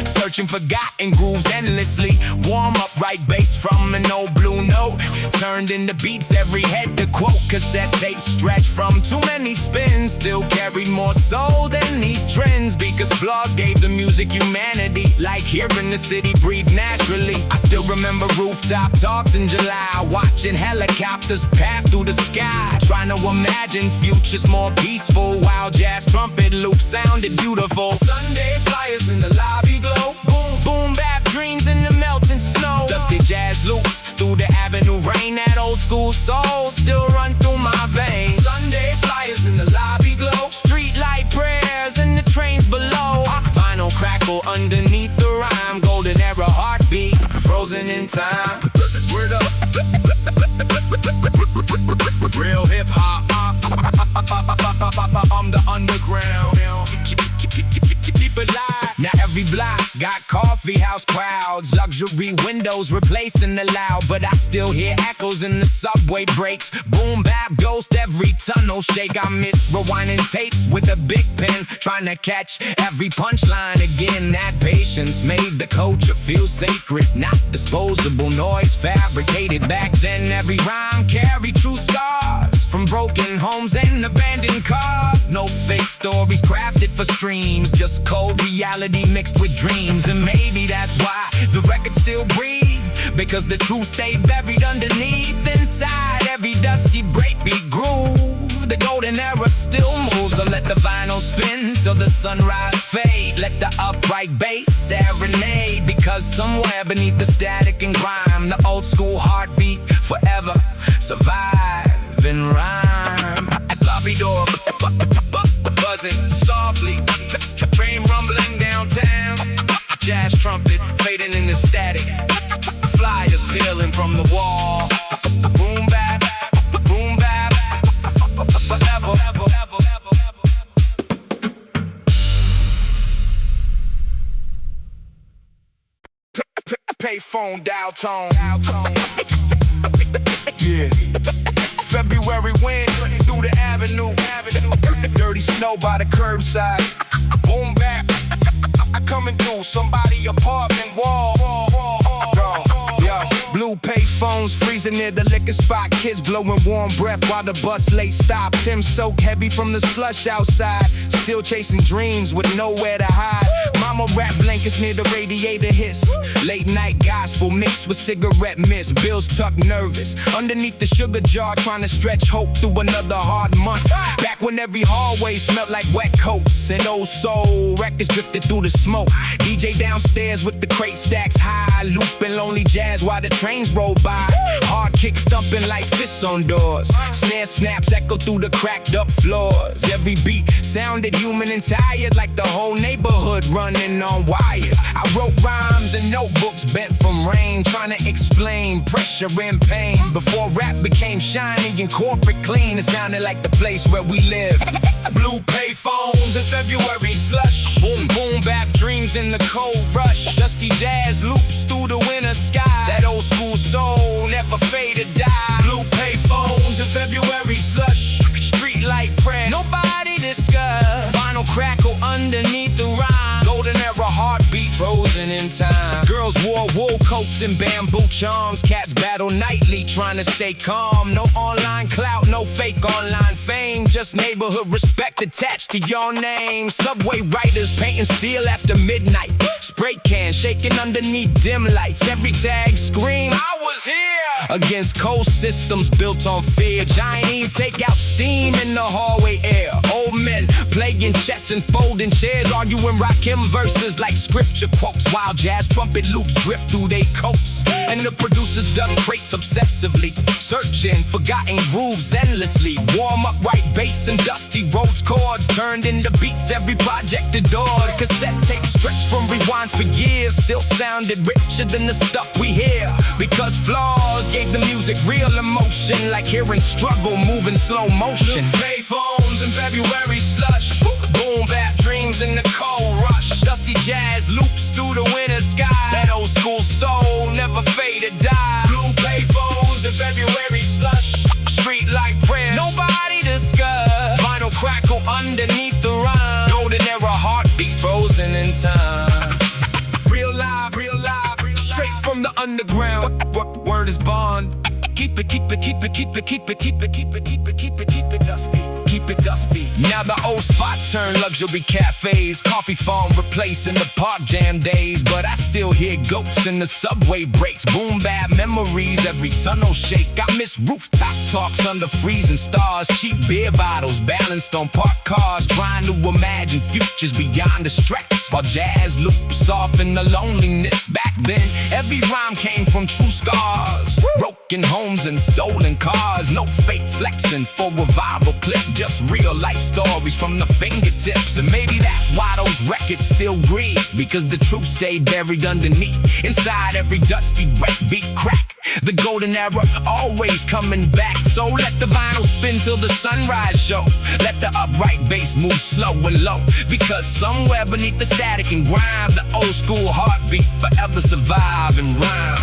searching forgotten grooves endlessly. Warm up right bass from an old blue note, turned into beats every head to quote. Cassette tapes stretched from too many spins, still carried more soul than these trends, because flaws gave the music humanity, like hearing the city breathe naturally. I still remember rooftop talks in July, watching helicopters pass through the sky, trying to imagine futures more peaceful, while jazz trumpet loops sounded beautiful. Sunday flyers in the lobby glow, boom bap dreams in the melting snow. Dusty jazz loops through the avenue rain. That old school soul still run through my veins. Sunday flyers in the lobby glow, street light prayers in the trains below. Vinyl crackle underneath the rhyme, golden era heartbeat frozen in time. Word up, real hip hop. I'm the underground. Keep it live. Now every block got coffee house crowds, luxury windows replacing the loud, but I still hear echoes in the subway breaks. Boom bap ghost every tunnel shake. I miss rewinding tapes with a big pen, trying to catch every punchline again. That patience made the culture feel sacred, not disposable noise fabricated back then. Every rhyme carried true scars from broken homes and abandoned cars. No fake stories crafted for streams, just cold reality mixed with dreams. And maybe that's why the records still breathe, because the truth stayed buried underneath. Inside every dusty breakbeat groove, The golden era still moves, so let the vinyl spin till the sunrise fade. Let the upright bass serenade, because somewhere beneath the static and grime, the old school heartbeat forever survive and rhyme. Lobby door buzzing softly, train rumbling downtown, jazz trumpet fading in the static, flyers peeling from the wall. Boom bap, forever, ever, ever, ever, ever. Payphone dial tone. Yeah. February wind through the avenue. Dirty snow by the curbside. Boom bap, I coming through somebody apartment wall. Yo, blue payphones freezing near the liquor spot. Kids blowing warm breath while the bus late stops. Him soaked heavy from the slush outside. Still chasing dreams with nowhere to hide. Mama wrap blankets near the radiator hiss. Late night gospel mixed with cigarette mist. Bills tucked nervous underneath the sugar jar, trying to stretch hope through another hard month. Back when every hallway smelled like wet coats and old soul records drifted through the smoke. DJ downstairs with the crate stacks high, looping lonely jazz while the trains roll by. Hard kick stumping like fists on doors. Snare snaps echo through the cracked up floors. Every beat sounded human and tired, like the whole neighborhood running on wires. I wrote rhymes in notebooks bent from rain, trying to explain pressure and pain. Before rap became shiny and corporate clean, it sounded like the place where we live. Blue payphones in February slush. Boom, boom, bap dreams in the cold rush. Dusty jazz loops through the winter sky. That old school soul never fade or die. Blue payphones in February slush. Street light prayer, nobody discuss. Vinyl crackle underneath the rhyme. Golden era heartbeat frozen in time. Girls wore wool coats and bamboo charms. Cats battle nightly trying to stay calm. No online clout, no fake online fame. Just neighborhood respect attached to your name. Subway writers painting steel after midnight. Spray cans shaking underneath dim lights. Every tag scream, I was here. Against cold systems built on fear. Chinese take out steam in the hallway air. Old men playing chess and folding chairs, arguing Rakim verses like scripture quotes, while jazz trumpet loops drift through they coats. And the producers dug crates obsessively, searching forgotten grooves endlessly. Warm upright bass and dusty roads chords turned into beats every project adored. Cassette tape stretched from rewinds for years, still sounded richer than the stuff we hear, because flaws gave the music real emotion, like hearing struggle move in slow motion. Payphones in February slush. Boom bap dreams in the cold rush. Dusty jazz loops through the winter sky. That old school soul never fade or die. Blue payphones in February slush. Street like prayer, nobody discuss. Vinyl crackle underneath the rhyme. Golden era heartbeat frozen in time. Real live, straight from the underground. Word is bond. Keep it dusty. Keep it dusty. Now the old spots turn luxury cafes. Coffee farm replacing the park jam days. But I still hear goats in the subway breaks. Boom bap memories, every tunnel shake. I miss rooftop talks under freezing stars. Cheap beer bottles balanced on parked cars. Trying to imagine futures beyond the stress, while jazz loops soften the loneliness. Back then, every rhyme came from true scars. Broken homes and stolen cars. No fake flexing for a viral clip, just real life stories from the fingertips. And maybe that's why those records still breathe, because the truth stayed buried underneath. Inside every dusty rap beat crack. The golden era always coming back. So let the vinyl spin till the sunrise show. Let the upright bass move slow and low, because somewhere beneath the static and grime, the old school heartbeat forever survive and rhyme.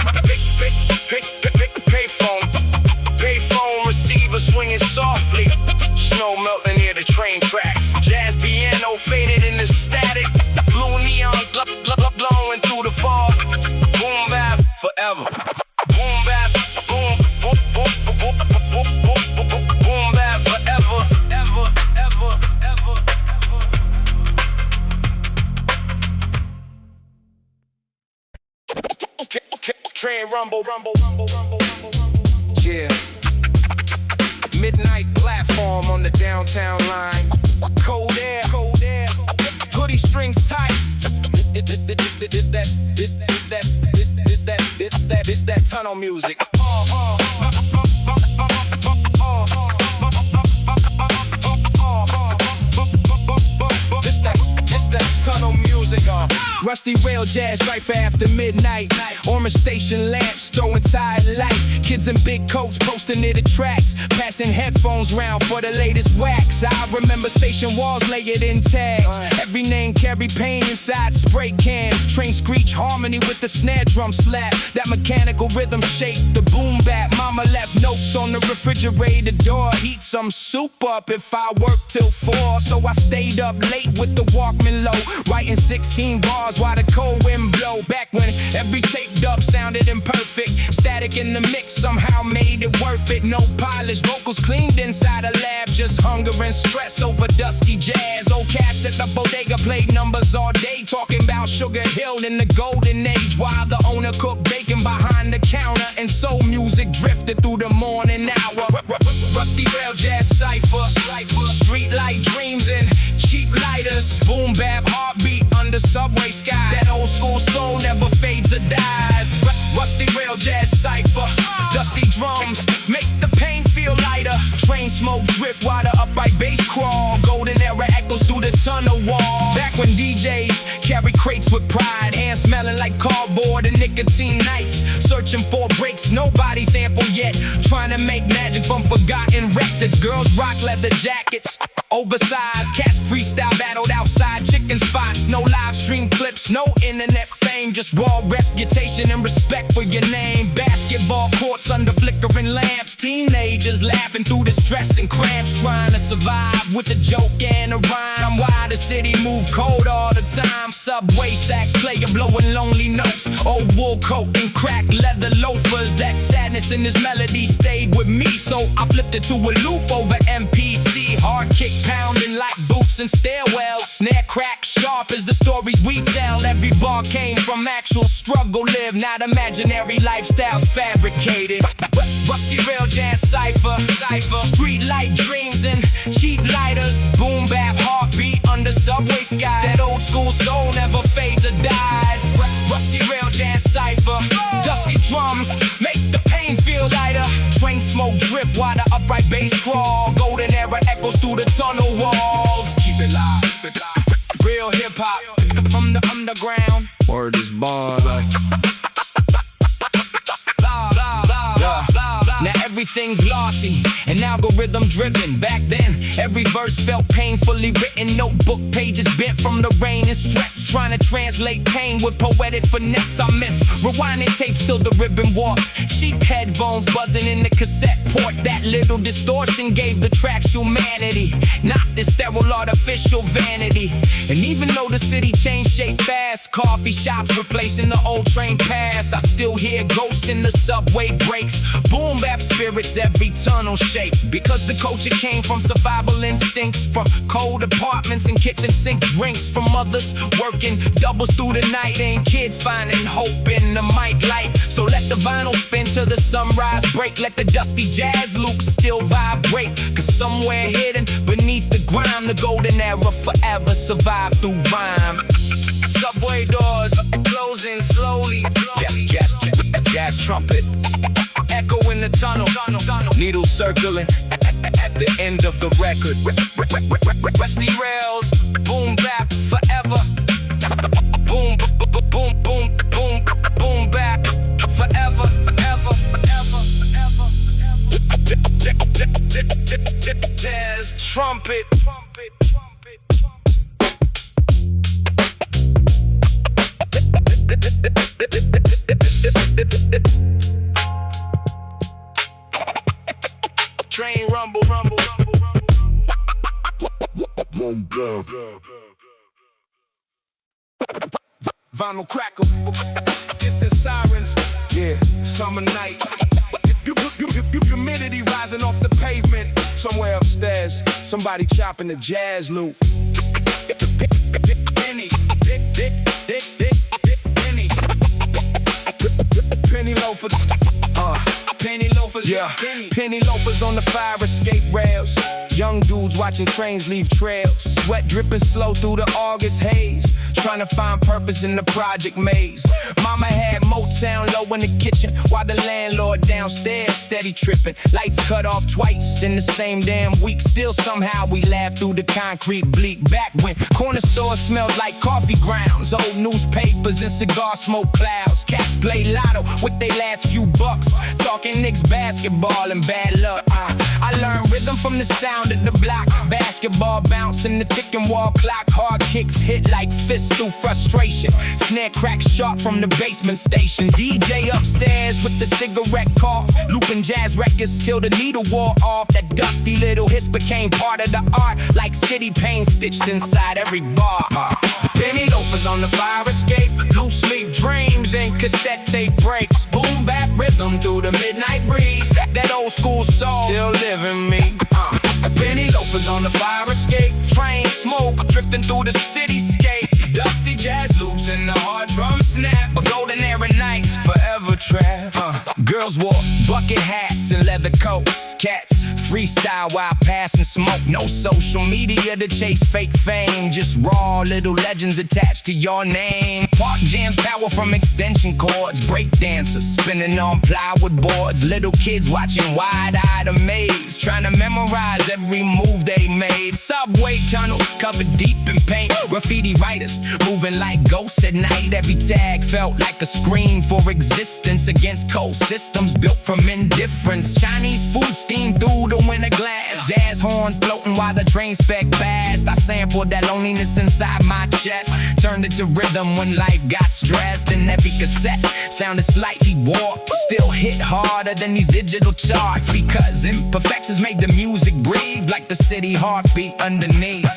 Payphone receiver swinging softly. Snow melting near the train tracks. Jazz piano faded in the static. Blue neon glowing through the fog. Boom bap forever. Boom bap, boom, boom, boom, boom, boom, boom, boom, boom bap forever, ever, ever, ever, ever. Train rumble. Yeah. Midnight platform. storm on the downtown line. Cold air, hoodie strings tight. This that tunnel music. This that tunnel music. Rusty rail jazz right for after midnight. Orange station lamps throwing tired light. Kids in big coats posting near the tracks, passing headphones round for the latest wax. I remember station walls layered in tags. Every name carry pain inside spray cans. Train screech harmony with the snare drum slap. That mechanical rhythm shaped the boom bap. Mama left notes on the refrigerator door. Heat some soup up if I work till 4. So I stayed up late with the Walkman low, writing 16 bars while the cold wind blow. Back when every tape dub sounded imperfect, static in the mix somehow made it worth it. No polish, vocals cleaned inside a lab, just hunger and stress over dusty jazz. Old cats at the bodega played numbers all day, talking about Sugar Hill in the golden age, while the owner cooked bacon behind the counter and soul music drifted through the morning hour. Rusty rail jazz cipher, street light dreams and cheap lighters, boom bap heartbeat under subway sky. That old school soul never fades or dies. Rusty rail jazz cipher, dusty drums make the pain feel lighter. Train smoke drift while the upright bass crawl. Golden era echoes through the tunnel wall. Back when DJs carry crates with pride, hands smelling like cardboard and nicotine nights, searching for breaks, nobody sample yet, trying to make magic from forgotten records. Girls rock leather jackets, oversized cats freestyle battled outside chicken spots. No live stream clips, no internet fame, just raw reputation and respect for your name. Basketball courts under flickering lamps, teenagers laughing through the stress and cramps, trying to survive with a joke and a rhyme. Why the city move cold all the time? Subway sax player blowing lonely notes, old wool coat and cracked leather loafers. That sadness in this melody stayed with me, so I flipped it to a loop over MPC. Hard kick pounding like boots and stairwells, snare crack sharp as the stories we tell. Every bar came from actual struggle lived, not imaginary lifestyles fabricated. Rusty rail jazz cipher, street light dreams and cheap lighters, boom bap heartbeat under subway sky. That old school soul never fades or dies. Rusty rail jazz cipher, dusty drums make the pain feel lighter. Train smoke drift while the upright bass crawl. Golden era echoes through the tunnel walls. Keep it live, real hip hop from the underground. Word is bond. Now everything glossy and algorithm driven. Back then, every verse felt painfully written. Notebook pages bent from the rain and stress, trying to translate pain with poetic finesse. I miss rewinding tapes till the ribbon warped, cheap headphones buzzing in the cassette port. That little distortion gave the tracks humanity, not this sterile artificial vanity. And even though the city changed shape fast, coffee shops replacing the old train pass, I still hear ghosts in the subway breaks. Boom bap spirits every tunnel shape, because the culture came from survival instincts, from cold apartments and kitchen sink drinks, from mothers working doubles through the night and kids finding hope in the mic light. So let the vinyl spin till the sunrise break, let the dusty jazz loops still vibrate, cause somewhere hidden beneath the grime, the golden era forever survive through rhyme. Subway doors closing slowly, jazz trumpet echo in the tunnel, needles circling at the end of the record. Rusty rails, boom bap forever. Boom, boom, boom, boom, boom bap forever, ever, ever, ever. Jazz trumpet. Train rumble, rumble, rumble, rumble. Vinyl crackle, distant sirens, yeah, summer night. Humidity rising off the pavement. Somewhere upstairs, somebody chopping the jazz loop. Penny, penny loafers, penny loafers, yeah. Penny loafers on the fire escape rails. Young dudes watching trains leave trails, sweat dripping slow through the August haze, trying to find purpose in the project maze. Mama had Motown low in the kitchen, while the landlord downstairs steady tripping. Lights cut off twice in the same damn week. Still somehow we laugh through the concrete bleak. Back when corner stores smelled like coffee grounds, old newspapers and cigar smoke clouds. Cats play lotto with their last few bucks, talking Knicks basketball and bad luck. I learned rhythm from the sound of the block. Basketball bouncing the ticking wall clock. Hard kicks hit like fists through frustration. Snare crack sharp from the basement station. DJ upstairs with the cigarette cough, looping jazz records till the needle wore off. That dusty little hiss became part of the art, like city paint stitched inside every bar. Penny loafers on the fire escape, loose leaf dreams and cassette tape breaks. Boom bap rhythm through the midnight breeze. That old school soul still live in me. Penny loafers on the fire escape, train smoke drifting through the cityscape. Dusty jazz loops and the hard drum snap, a golden era nights forever trap. Girls wore bucket hats and leather coats. Cats freestyle while passing smoke. No social media to chase fake fame, just raw little legends attached to your name. Park jams power from extension cords. Break dancers spinning on plywood boards. Little kids watching wide-eyed amazed, trying to memorize every move they made. Subway tunnels covered deep in paint. Graffiti writers moving like ghosts at night. Every tag felt like a scream for existence against cold systems built from indifference. Chinese food steamed through the winter glass. Jazz horns floating while the train sped past. I sampled that loneliness inside my chest, turned it to rhythm when life got stressed. And every cassette sounded slightly warped, still hit harder than these digital charts, because imperfections made the music breathe like the city heartbeat underneath.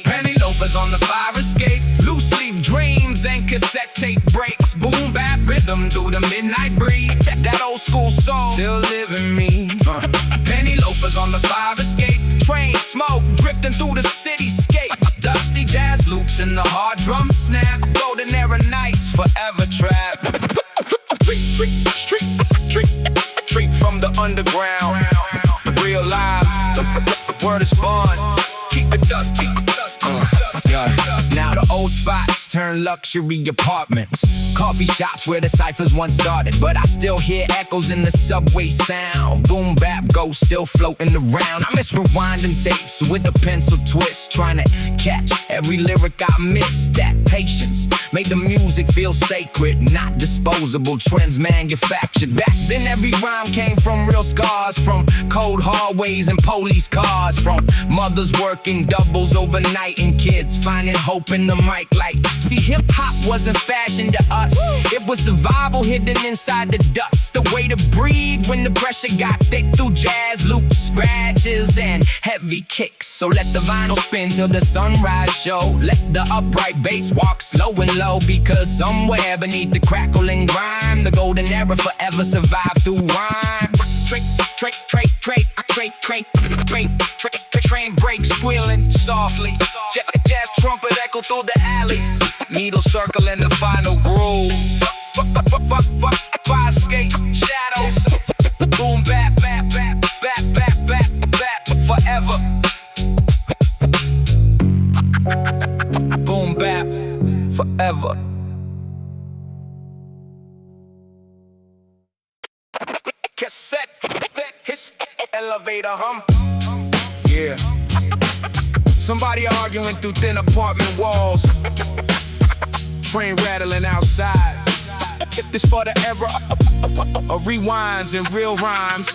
Penny loafers on the fire escape, loose leaf dreams and cassette tape breaks. Boom bap rhythm through the midnight breeze. That old school soul still live in me. Penny loafers on the fire escape, train smoke drifting through the cityscape. Dusty jazz loops and the hard drum snap, golden era nights forever trap. Treat from the underground, real live, the word is bond. Keep it dusty. Now the old spots turn luxury apartments, coffee shops where the ciphers once started, but I still hear echoes in the subway sound. Boom bap ghosts still floating around. I miss rewinding tapes with a pencil twist, trying to catch every lyric I missed. That patience made the music feel sacred, not disposable trends manufactured. Back then every rhyme came from real scars, from cold hallways and police cars, from mothers working doubles overnight and kids finding hope in the mic. Like, see, hip-hop wasn't fashion to us, it was survival hidden inside the dust. The way to breathe when the pressure got thick through jazz loops, scratches, and heavy kicks. So let the vinyl spin till the sunrise show. Let the upright bass walk slow and low, because somewhere beneath the crackling grime, the golden era forever survived through rhyme. Train brakes squealing softly. Jazz trumpet echo through the alley. Needle circle in the final groove. Fire skate shadows. Boom bap bap bap bap bap bap bap forever. Boom bap forever. Cassette, his elevator hum. Yeah. Somebody arguing through thin apartment walls. Train rattling outside. If this for the era of rewinds and real rhymes.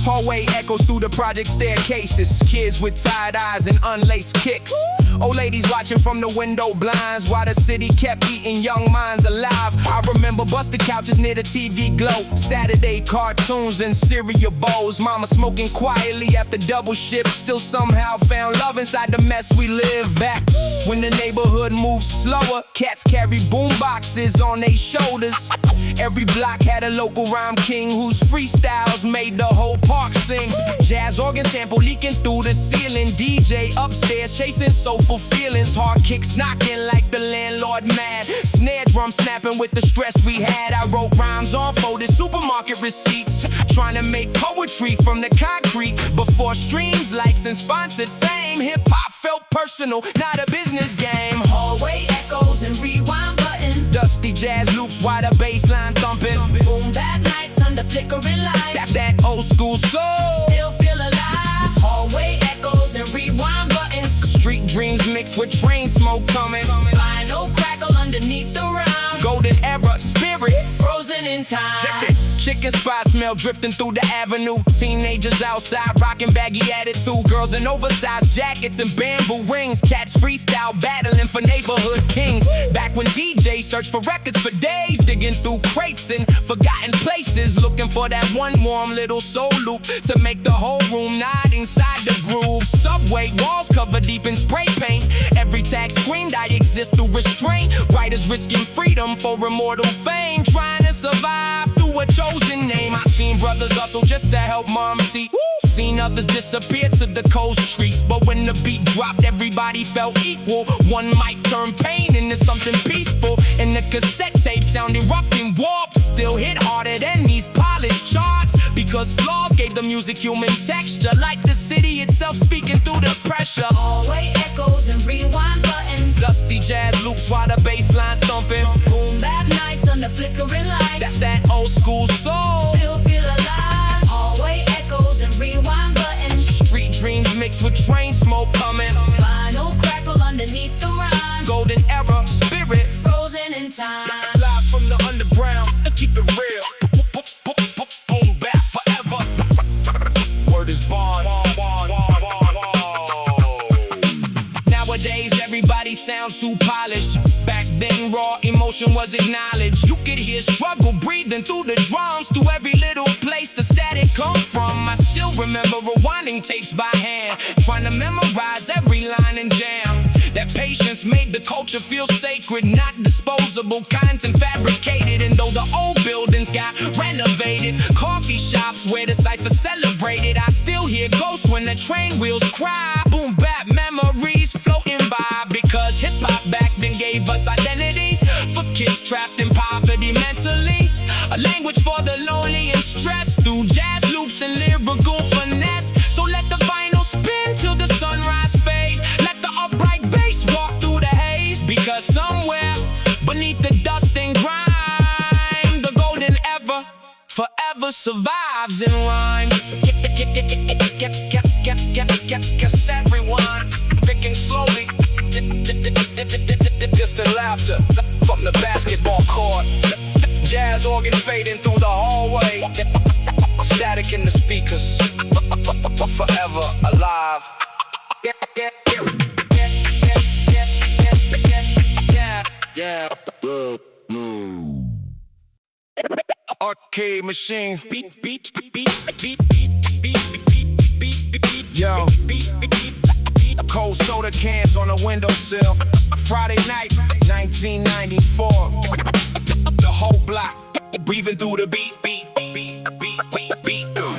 Hallway echoes through the project staircases. Kids with tired eyes and unlaced kicks. Old ladies watching from the window blinds while the city kept eating young minds alive. I remember busted couches near the TV glow. Saturday cartoons and cereal bowls. Mama smoking quietly after double shifts. Still somehow found love inside the mess we live. Back when the neighborhood moved slower, cats carried boom boxes on their shoulders. Every block had a local rhyme king whose freestyles made the whole park sing. Jazz organ sample leaking through the ceiling. DJ upstairs chasing so soulful feelings, hard kicks knocking like the landlord mad. Snare drum snapping with the stress we had. I wrote rhymes on folded supermarket receipts, trying to make poetry from the concrete. Before streams, likes, and sponsored fame, hip-hop felt personal, not a business game. Hallway echoes and rewind buttons, Dusty jazz loops while the bass line thumping. boom bap nights under flickering lights, That old school soul. still feel alive. Hallway echoes and rewind buttons, Street dreams mixed with train smoke coming. vinyl crackle underneath the rhyme, Golden era spirit. frozen in time. Check it. Chicken spot smell drifting through the avenue. Teenagers outside rocking baggy attitude. Girls in oversized jackets and bamboo rings. Cats freestyle battling for neighborhood kings. Back when DJs searched for records for days, digging through crates and forgotten places, looking for that one warm little soul loop to make the whole room nod inside the groove. Subway walls covered deep in spray paint. Every tag screamed I exist through restraint. Writers risking freedom for immortal fame, trying to survive through a chosen name. I seen brothers hustle just to help mom see. Seen others disappear to the cold streets. But when the beat dropped, everybody felt equal. One mic turned pain into something peaceful, and the cassette tape sounded rough and warped. Still hit harder than these polished charts, because flaws gave the music human texture, like the city itself speaking through the pressure. Hallway echoes and rewind buttons, Dusty jazz loops while the bass line thumping. boom bap nights under flickering lights, That old school soul. still feel alive. Hallway echoes and rewind buttons, Street dreams mixed with train smoke coming. vinyl crackle underneath the rhyme, Golden era spirit. frozen in time. Live from the underground, keep it real. Boom back forever. Word is bond. Nowadays everybody sounds too polished. Back then raw emotion was acknowledged. You could hear struggle breathing through the drums, through every little place the static come from. I still remember rewinding tapes by hand, trying to memorize every line and jam. That patience made the culture feel sacred, not disposable, content fabricated. And though the old buildings got renovated, coffee shops where the cipher celebrated, I still hear ghosts when the train wheels cry. Boom bap memories floating by, because hip-hop back then gave us identity. For kids trapped in poverty mentally, a language for the lonely and stressed, through jazz loops and lyrical finesse. So let the vinyl spin till the sunrise fade. Let the upright bass walk through the haze, because somewhere beneath the dust and grime, the golden ever forever survives in rhyme. Cassette rewind, picking slowly. Distant laughter from the basketball court. Jazz organ fading through the hallway. Static in the speakers, forever alive. Yeah. Arcade machine. Yo. Cold soda cans on the windowsill. Friday night, 1994. The whole block breathing through the beat.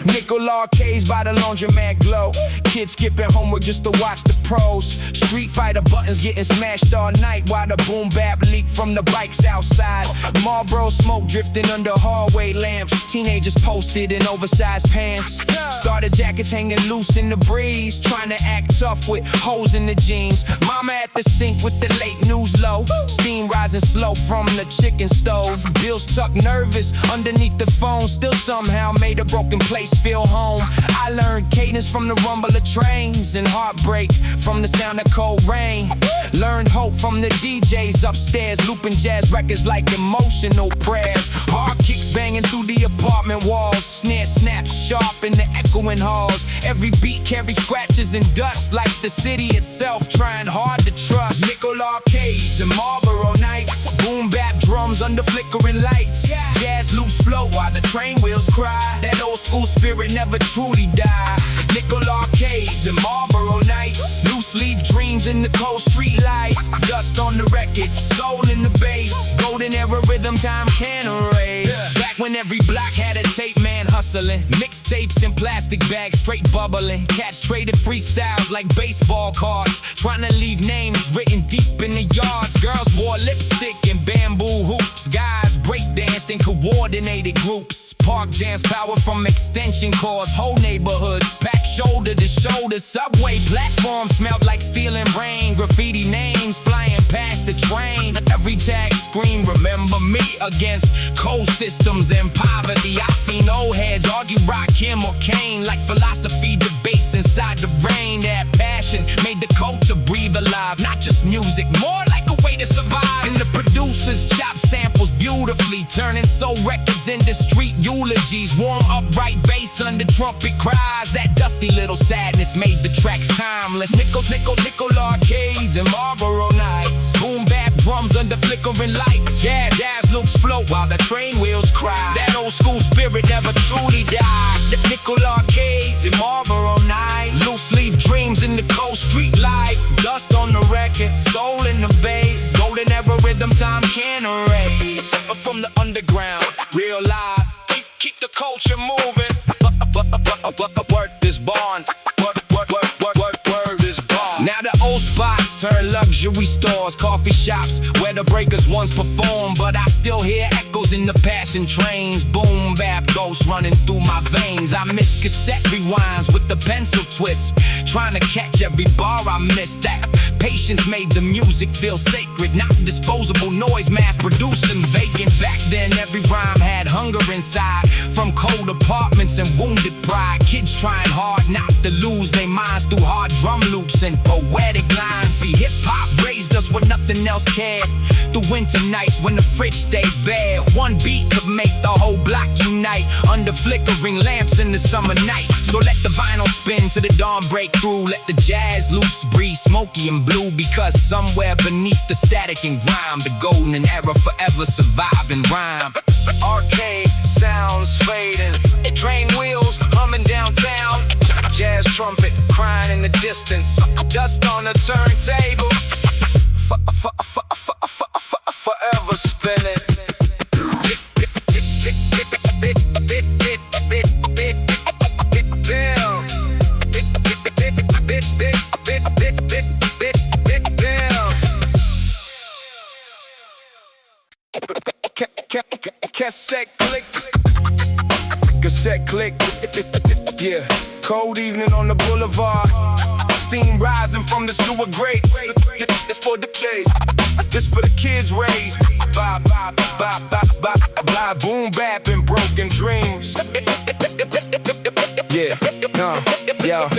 Nickel arcades by the laundromat glow. Kids skipping homework just to watch the pros. Street Fighter buttons getting smashed all night, while the boom bap leak from the bikes outside. Marlboro smoke drifting under hallway lamps. Teenagers posted in oversized pants. Starter jackets hanging loose in the breeze, trying to act tough with holes in the jeans. Mama at the sink with the late news low. Steam rising slow from the chicken stove. Bills tucked nervous underneath the phone. Still somehow made a broken place feel home. I learned cadence from the rumble of trains, and heartbreak from the sound of cold rain. Learned hope from the DJs upstairs, looping jazz records like emotional prayers. Hard kicks banging through the apartment walls. Snare snaps sharp in the echoing halls. Every beat carries scratches and dust, like the city itself trying hard to trust. Nickel arcades and Marlboro nights. Boom bap drums under flickering lights. Jazz loops float while the train wheels cry. That old school spirit never truly died. Nickel arcades and Marlboro nights. Loose leaf dreams in the cold street light. Dust on the records, soul in the bass. Golden era rhythm time can't erase. Back when every block had a tape man hustling. Mixtapes in plastic bags, straight bubbling. Cats traded freestyles like baseball cards, trying to leave names written deep in the yards. Girls wore lipstick and bamboo hoops. Guys breakdanced in coordinated groups. Park jams power from extension cords. Whole neighborhoods packed shoulder to shoulder. Subway platforms smelled like steel and rain. Graffiti names flying past the train. Every tag scream, remember me, against cold systems and poverty. I seen old heads argue Rakim or Kane like philosophy debates inside the rain. That passion made the culture breathe alive, not just music, more like a way to survive. And the producers chop samples beautifully, turning soul records into street eulogies. Warm upright bass under trumpet cries. That dusty little sadness made the tracks timeless. Nickel arcades and Marlboro nights. Boom bap drums under flickering lights. Jazz loops float while the train wheels cry. That old school spirit never truly died. The nickel arcades and Marlboro nights. Loose leaf dreams in the cold street light. Dust on the record, soul in the bass. Golden era rhythm time can't erase. From the underground, real live. Keep the culture moving. Work this bond. Word this bond. Now the old spots turn luxury stores, coffee shops where the breakers once performed. But I still hear echoes in the passing trains. Boom bap ghosts running through my veins. I miss cassette rewinds with the pencil twist, trying to catch every bar I missed. That patience made the music feel sacred, not disposable noise mass producing vacant. Back then every rhyme had hunger inside, from cold apartments and wounded pride. Kids trying hard not to lose their minds through hard drum loops and poetic lines. See, hip-hop raised us when nothing else cared. The winter nights when the fridge stayed bare. One beat could make the whole block unite under flickering lamps in the summer night. So let the vinyl spin till the dawn break through. Let the jazz loops breathe smoky and blue, because somewhere beneath the static and grime, the golden era forever survive in rhyme. Arcade sounds fading, train wheels humming downtown. Jazz trumpet crying in the distance. Dust on the turntable. Forever spinning. Cassette click, yeah. Cold evening on the boulevard, steam rising from the sewer grates. This for the days, this for the kids raised by boom bap and broken dreams. Yeah, yo.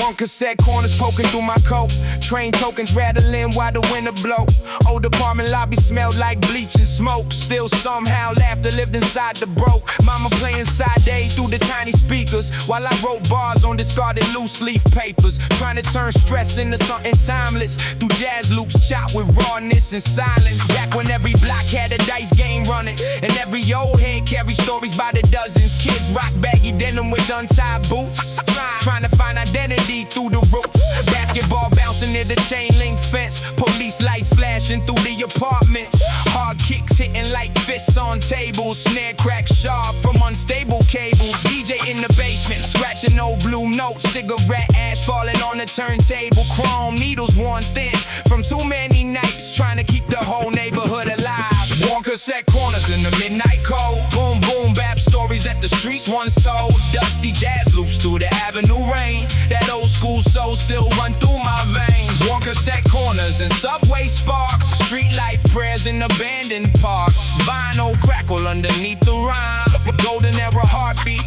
One cassette corners poking through my coat. Train tokens rattling while the winter blow. Old apartment lobby smelled like bleach and smoke. Still somehow laughter lived inside the broke. Mama playing side A through the tiny speakers, while I wrote bars on discarded loose leaf papers. Trying to turn stress into something timeless through jazz loops chopped with rawness and silence. Back when every block had a dice game running, and every old head carried stories by the dozens. Kids rock baggy denim with untied boots, trying to find identity through the roots. Basketball bouncing near the chain link fence. Police lights flashing through the apartments. Hard kicks hitting like fists on tables. Snare crack sharp from unstable cables. DJ in the basement scratching old blue notes. Cigarette ash falling on the turntable. Chrome needles worn thin from too many nights trying to keep the whole neighborhood alive. Worn cassette corners in the midnight cold. Boom boom bap stories that the streets once told. Dusty jazz loops through the avenue rain. That old school soul still run through my veins. Worn cassette corners and subway sparks. Streetlight prayers in abandoned parks. Vinyl crackle underneath the rhyme. Golden era heartbeat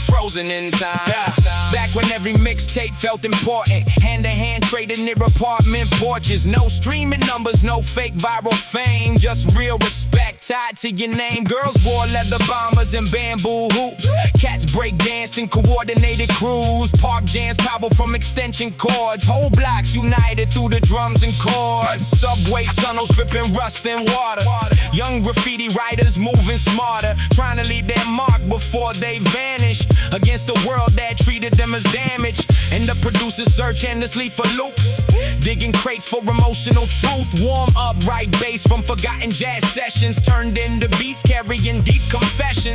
frozen in time. Back when every mixtape felt important, hand to hand trading near apartment porches. No streaming numbers, no fake viral fame, just real respect tied to your name. Girls wore leather bombers and bamboo hoops. Cats break danced in coordinated crews. Park jams power from extension cords. Whole blocks united through the drums and chords. Subway tunnels dripping rust and water. Young graffiti writers moving smarter, trying to leave their mark before they vanish against the world that treated them as damage. And the producers search endlessly for loops, digging crates for emotional truth. Warm upright bass from forgotten jazz sessions turned into beats carrying deep confessions.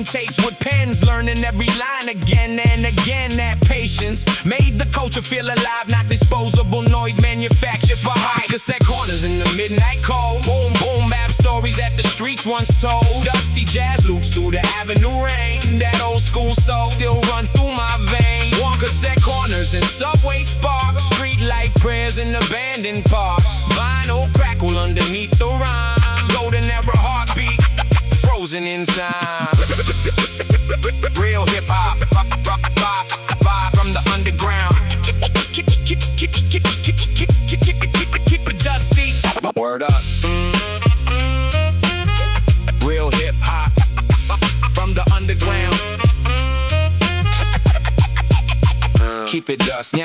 them tapes with pens, learning every line again and again. That patience made the culture feel alive, not disposable noise manufactured for high. Cassette corners in the midnight cold. Boom, boom, bap stories that the streets once told. Dusty jazz loops through the avenue rain. That old school soul still run through my veins. One cassette corners and subway sparks. Street light prayers in abandoned parks. Vinyl crackle underneath the rhyme. Golden era heartbeat, frozen in time. Real hip hop, vibe from the underground. Keep it dusty. Word up. Real hip hop from the underground. Keep it dusty.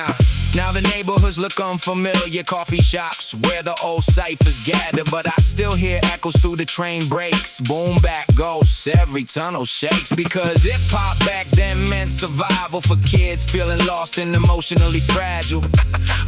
Now the neighborhoods look unfamiliar. Coffee shops where the old ciphers gather, but I still hear echoes through the train brakes. Boom back ghosts, every tunnel shakes. Because hip-hop back then meant survival for kids feeling lost and emotionally fragile.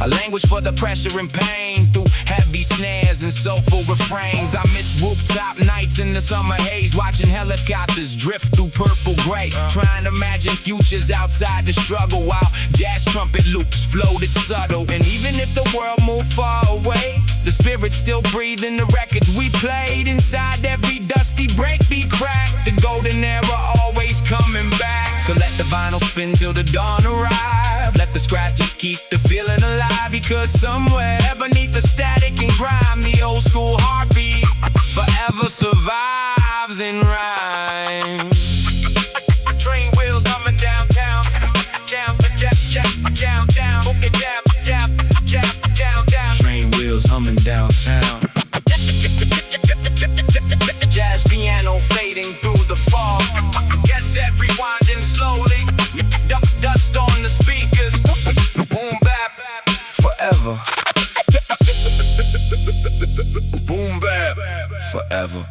A language for the pressure and pain through heavy snares and soulful refrains. I miss rooftop nights in the summer haze, watching helicopters drift through purple gray, trying to imagine futures outside the struggle while jazz trumpet loops floated subtle. And even if the world moved far away, the spirit still breathed in the records we played. Inside every dusty breakbeat crack, the golden era always coming back. So let the vinyl spin till the dawn arrive. Let the scratches keep the feeling alive. Because somewhere beneath the static and grime, the old school heartbeat forever survives in rhyme. Train wheels humming downtown, down, down, okay, down. Train wheels humming downtown. Jazz piano fading through the fog. Guess rewinding slowly. Dust on the speakers. Boom bap forever. Boom bap forever.